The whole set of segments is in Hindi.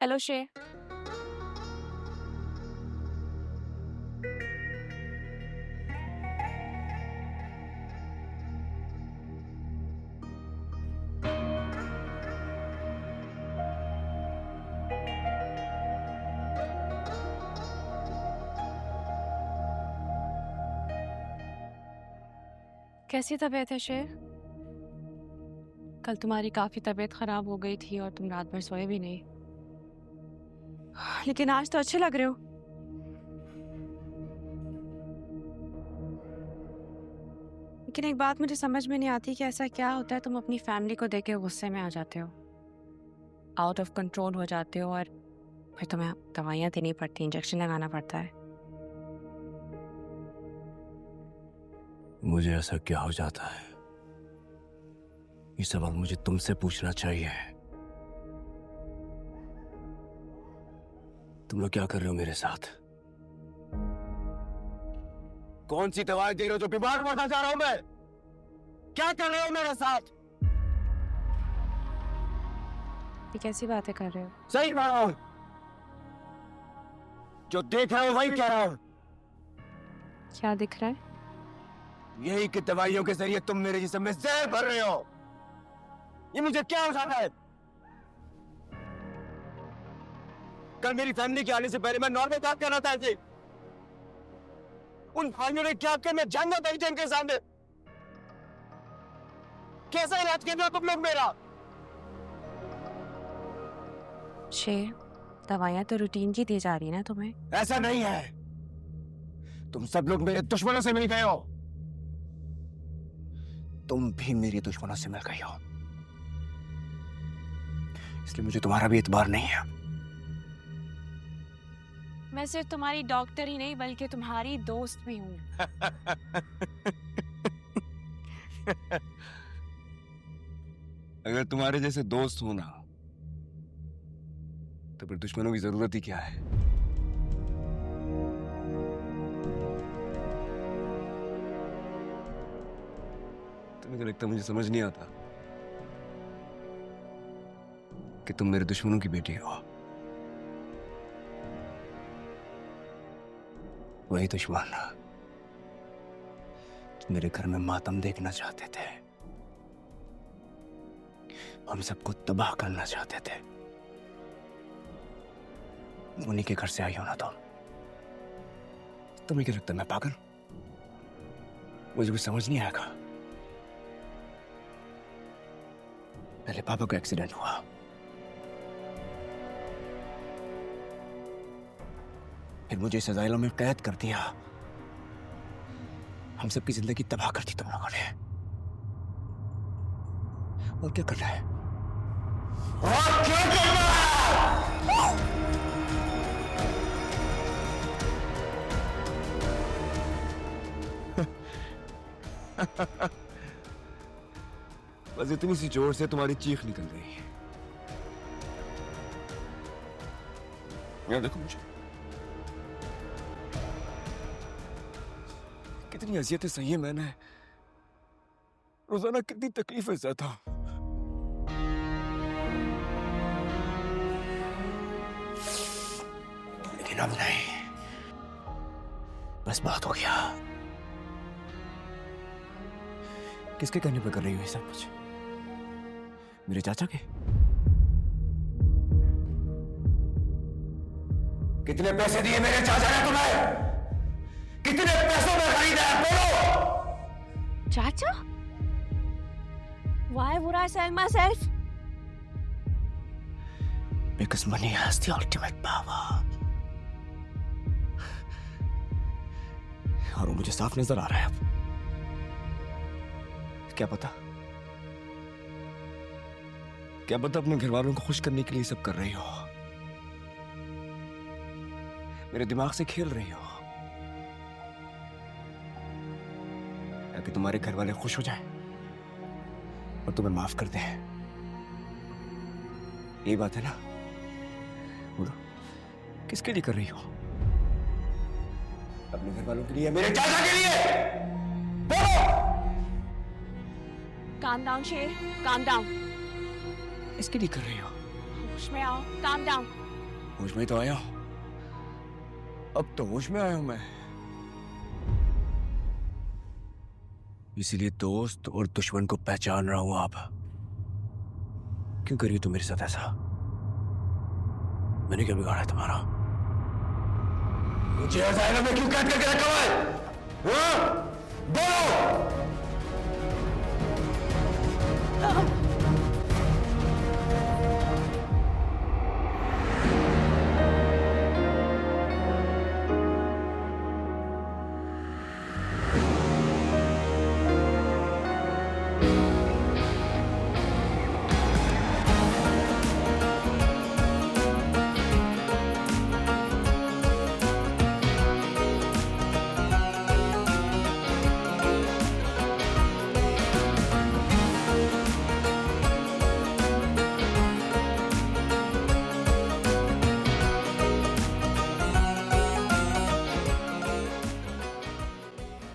हेलो शे। कैसी तबीयत है शे? कल तुम्हारी काफी तबीयत खराब हो गई थी और तुम रात भर सोए भी नहीं, लेकिन आज तो अच्छे लग रहे हो। लेकिन एक बात मुझे समझ में नहीं आती कि ऐसा क्या होता है तुम अपनी फैमिली को देख के गुस्से में आ जाते हो, आउट ऑफ कंट्रोल हो जाते हो और फिर तुम्हें दवाइयाँ देनी पड़ती, इंजेक्शन लगाना पड़ता है। मुझे ऐसा क्या हो जाता है, ये सवाल मुझे तुमसे पूछना चाहिए। तुम लोग क्या कर रहे हो मेरे साथ? कौन सी दवाई दे रहे हो जो बीमार पड़ना चाह रहा हूं मैं? क्या कर रहे हो मेरे साथ? ये कैसी बातें कर रहे हो? सही कह रहा हूं, जो देख रहा हूं वही कह रहा हूं। क्या दिख रहा है? यही कि दवाइयों के जरिए तुम मेरे जिस्म में जहर भर रहे हो। ये मुझे क्या हो जाता है? कल मेरी फैमिली के आने से पहले मैं नॉर्मल बात कर रहा था ऐसे। उन भाइयों ने क्या कर मैं जानना था इनके सामने। कैसा इलाज कर रहे हो तुम लोग मेरा? शे, दवाइयाँ तो रूटीन की दी जा रही है ना तुम्हें। ऐसा नहीं है, तुम सब लोग मेरे दुश्मनों से मिल गए हो। तुम भी मेरी दुश्मनों से मिल गई हो, इसलिए मुझे तुम्हारा भी एतबार नहीं है। मैं सिर्फ तुम्हारी डॉक्टर ही नहीं बल्कि तुम्हारी दोस्त भी हूँ। अगर तुम्हारे जैसे दोस्त हो ना तो फिर दुश्मनों की जरूरत ही क्या है? तुम्हें तो लगता मुझे समझ नहीं आता कि तुम मेरे दुश्मनों की बेटी हो। वही दुश्मन मेरे घर में मातम देखना चाहते थे, हम सबको तबाह करना चाहते थे। उन्हीं के घर से आई हो ना तुम। तुम्हें क्या लगता है मैं पागल? मुझे कुछ समझ नहीं आएगा। पहले पापा का एक्सीडेंट हुआ, फिर मुझे इस अजाइलम में कैद कर दिया। हम सबकी जिंदगी तबाह कर दी तुम लोगों ने। और क्या करना है? और क्या करना है? बस इतनी सी जोर से तुम्हारी चीख निकल गई। यार देखो मुझे कितनी अजियतें सही है मैंने, रोजाना कितनी तकलीफें सहता। लेकिन अब नहीं, बस बात हो गया। किसके कहने पर कर रही हो ये सब कुछ? मेरे चाचा के? कितने पैसे दिए मेरे चाचा ने तुम्हें? कितने पैसों में खरीदा है? बोलो। चाचा? Why would I sell myself? Because money has the ultimate power. और वो मुझे साफ नजर आ रहा है अब। क्या पता अपने घर वालों को खुश करने के लिए सब कर रही हो, मेरे दिमाग से खेल रही हो, ताकि तुम्हारे घर वाले खुश हो जाएं और तुम्हें माफ कर दें। यही बात है ना? बोलो, किसके लिए कर रही हो? अपने घर वालों के लिए, मेरे चाचा के लिए? बोलो। Calm down, Shay. Calm down. इसके लिए कर रही हो? होश में आओ. Calm down. होश में ही तो आया हूं। अब तो होश में आया हूं मैं। इसीलिए दोस्त और दुश्मन को पहचान रहा हूं। आप क्यों करिए तुम मेरे साथ ऐसा? मैंने क्या बिगाड़ा है तुम्हारा? मुझे ऐसा में क्यों कैद करके रखा हुआ है? हाँ? बोलो!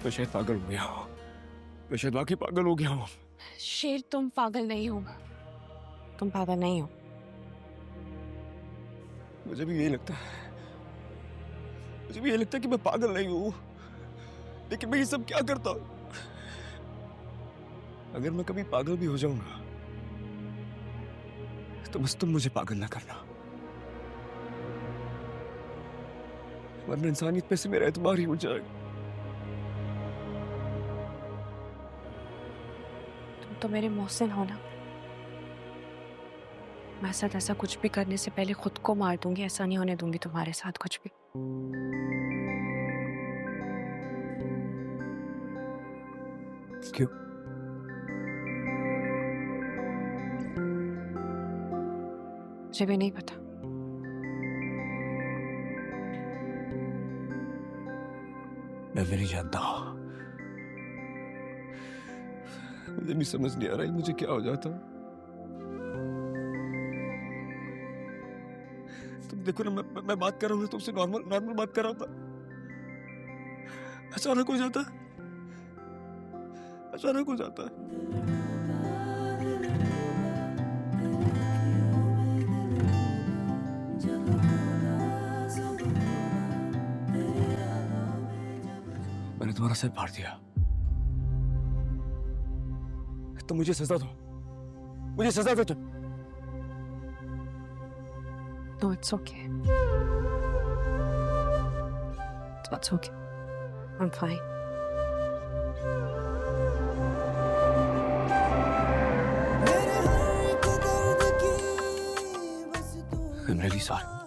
मैं शायद पागल हो गया हूँ। मैं शायद वाकई पागल हो गया हूँ। शेर, तुम पागल नहीं हो। तुम पागल नहीं हो। मुझे भी यही लगता है। मुझे भी यही लगता है कि मैं पागल नहीं हूँ। लेकिन मैं ये सब क्या करता हूँ? अगर मैं कभी पागल भी हो जाऊंगा तो बस तुम मुझे पागल ना करना, वरना इंसानियत पे से मेरा एतबार ही उठ जाएगा। तुम तो मेरे मोहसिन हो ना। मैं साथ ऐसा कुछ भी करने से पहले खुद को मार दूंगी। ऐसा नहीं होने दूंगी तुम्हारे साथ कुछ भी। क्यों? मुझे भी नहीं पता। मैं भी नहीं जानता। मुझे भी समझ नहीं आ रहा है मुझे क्या हो जाता। तुम देखो ना, मैं बात कर रहा हूँ तुमसे, नॉर्मल नॉर्मल बात कर रहा था। अचानक हो जाता है। अचानक हो जाता है। मैंने तुम्हारा सिर फाड़ दिया तो मुझे सजा दो। मुझे सजा दो तुम। No, it's okay. It's okay. I'm fine. I'm really sorry.